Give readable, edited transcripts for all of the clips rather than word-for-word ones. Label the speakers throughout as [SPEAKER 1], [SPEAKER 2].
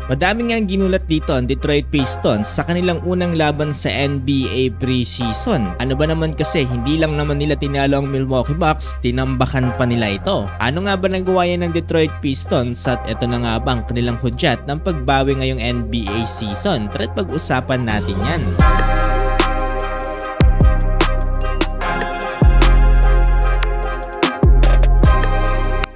[SPEAKER 1] Madami nga ang ginulat dito ang Detroit Pistons sa kanilang unang laban sa NBA preseason. Ano ba naman kasi, hindi lang naman nila tinalo ang Milwaukee Bucks, tinambakan pa nila ito. Ano nga ba nagawa yan ng Detroit Pistons at ito na nga ba ang kanilang hudyat ng pagbawi ngayong NBA season? Tara't pag-usapan natin yan.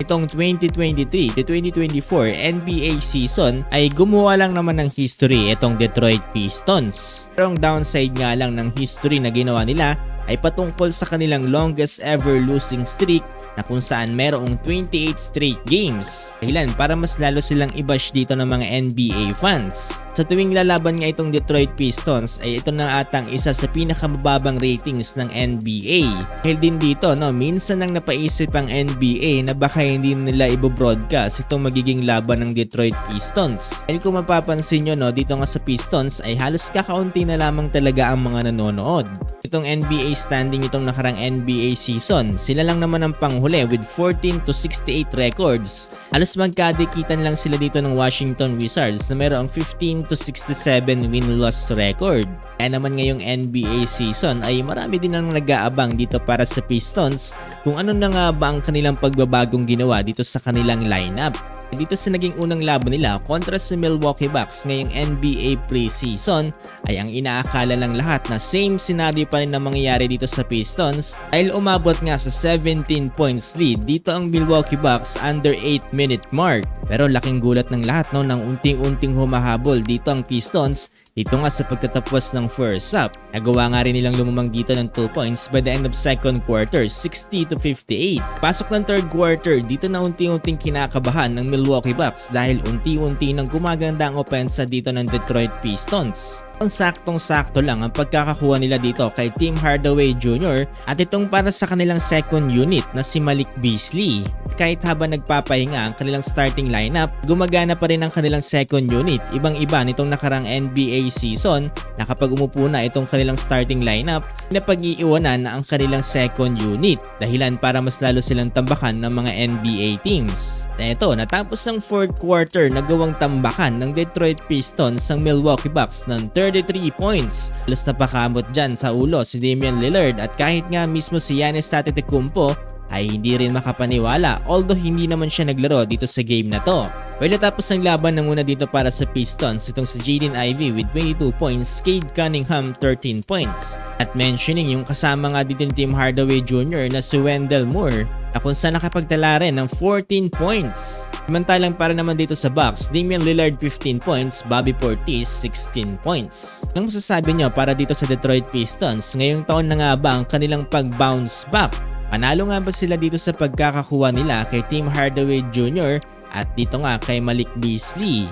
[SPEAKER 1] Itong 2023 to 2024 NBA season ay gumawa lang naman ng history itong Detroit Pistons. Pero ang downside nga lang ng history na ginawa nila ay patungkol sa kanilang longest ever losing streak na kung saan merong 28 straight games. Dahilan para mas lalo silang i-bash dito ng mga NBA fans. Sa tuwing lalaban nga itong Detroit Pistons ay ito na atang isa sa pinakamababang ratings ng NBA. Dahil din dito, minsan nang napaisip ang NBA na baka hindi nila i-broadcast itong magiging laban ng Detroit Pistons. Dahil kung mapapansin nyo, dito nga sa Pistons ay halos kakaunti na lamang talaga ang mga nanonood. Itong NBA standing itong nakarang NBA season, sila lang naman ang panghuli with 14 to 68 records. Halos magkadikitan lang sila dito ng Washington Wizards na mayroong 15 to 67 win-loss record. Kaya naman ngayong NBA season ay marami din ang nag-aabang dito para sa Pistons kung ano na nga ba ang kanilang pagbabagong ginawa dito sa kanilang lineup. Dito sa naging unang laban nila kontra sa Milwaukee Bucks ngayong NBA preseason ay ang inaakala ng lahat na same scenario pa rin na mangyayari dito sa Pistons dahil umabot nga sa 17 points lead dito ang Milwaukee Bucks under 8-minute mark. Pero laking gulat ng lahat nang unting-unting humahabol dito ang Pistons dito nga sa pagtatapos ng first half. Nagawa nga rin nilang lumamang dito ng 2 points by the end of second quarter, 60 to 58. Pasok ng third quarter, dito na unti-unting kinakabahan ng Milwaukee Bucks dahil unti-unti nang gumaganda ang opensa dito ng Detroit Pistons. Ang saktong-sakto lang ang pagkakakuha nila dito kay Tim Hardaway Jr. at itong para sa kanilang second unit na si Malik Beasley. Kahit habang nagpapahinga ang kanilang starting lineup, gumagana pa rin ang kanilang second unit. Ibang-iba nitong nakarang NBA season na kapag umupo na itong kanilang starting lineup, napag-iiwanan na ang kanilang second unit. Dahilan para mas lalo silang tambakan ng mga NBA teams. Na ito, natapos ang fourth quarter na gawang tambakan ng Detroit Pistons ang Milwaukee Bucks ng 33 points. Alas napakamot dyan sa ulo si Damian Lillard at kahit nga mismo si Giannis Antetokounmpo ay hindi rin makapaniwala although hindi naman siya naglaro dito sa game na to. Well, natapos ang laban ng una dito para sa Pistons itong si Jaden Ivey with 22 points, Cade Cunningham 13 points. At mentioning yung kasama nga dito ni Tim Hardaway Jr. na si Wendell Moore na kung saan nakapagtala rin ng 14 points. Samantalang para naman dito sa Bucks, Damian Lillard 15 points, Bobby Portis 16 points. Anong masasabi nyo para dito sa Detroit Pistons? Ngayong taon na nga ba ang kanilang pag-bounce back? Panalo nga ba sila dito sa pagkakakuha nila kay Tim Hardaway Jr. at dito nga kay Malik Beasley?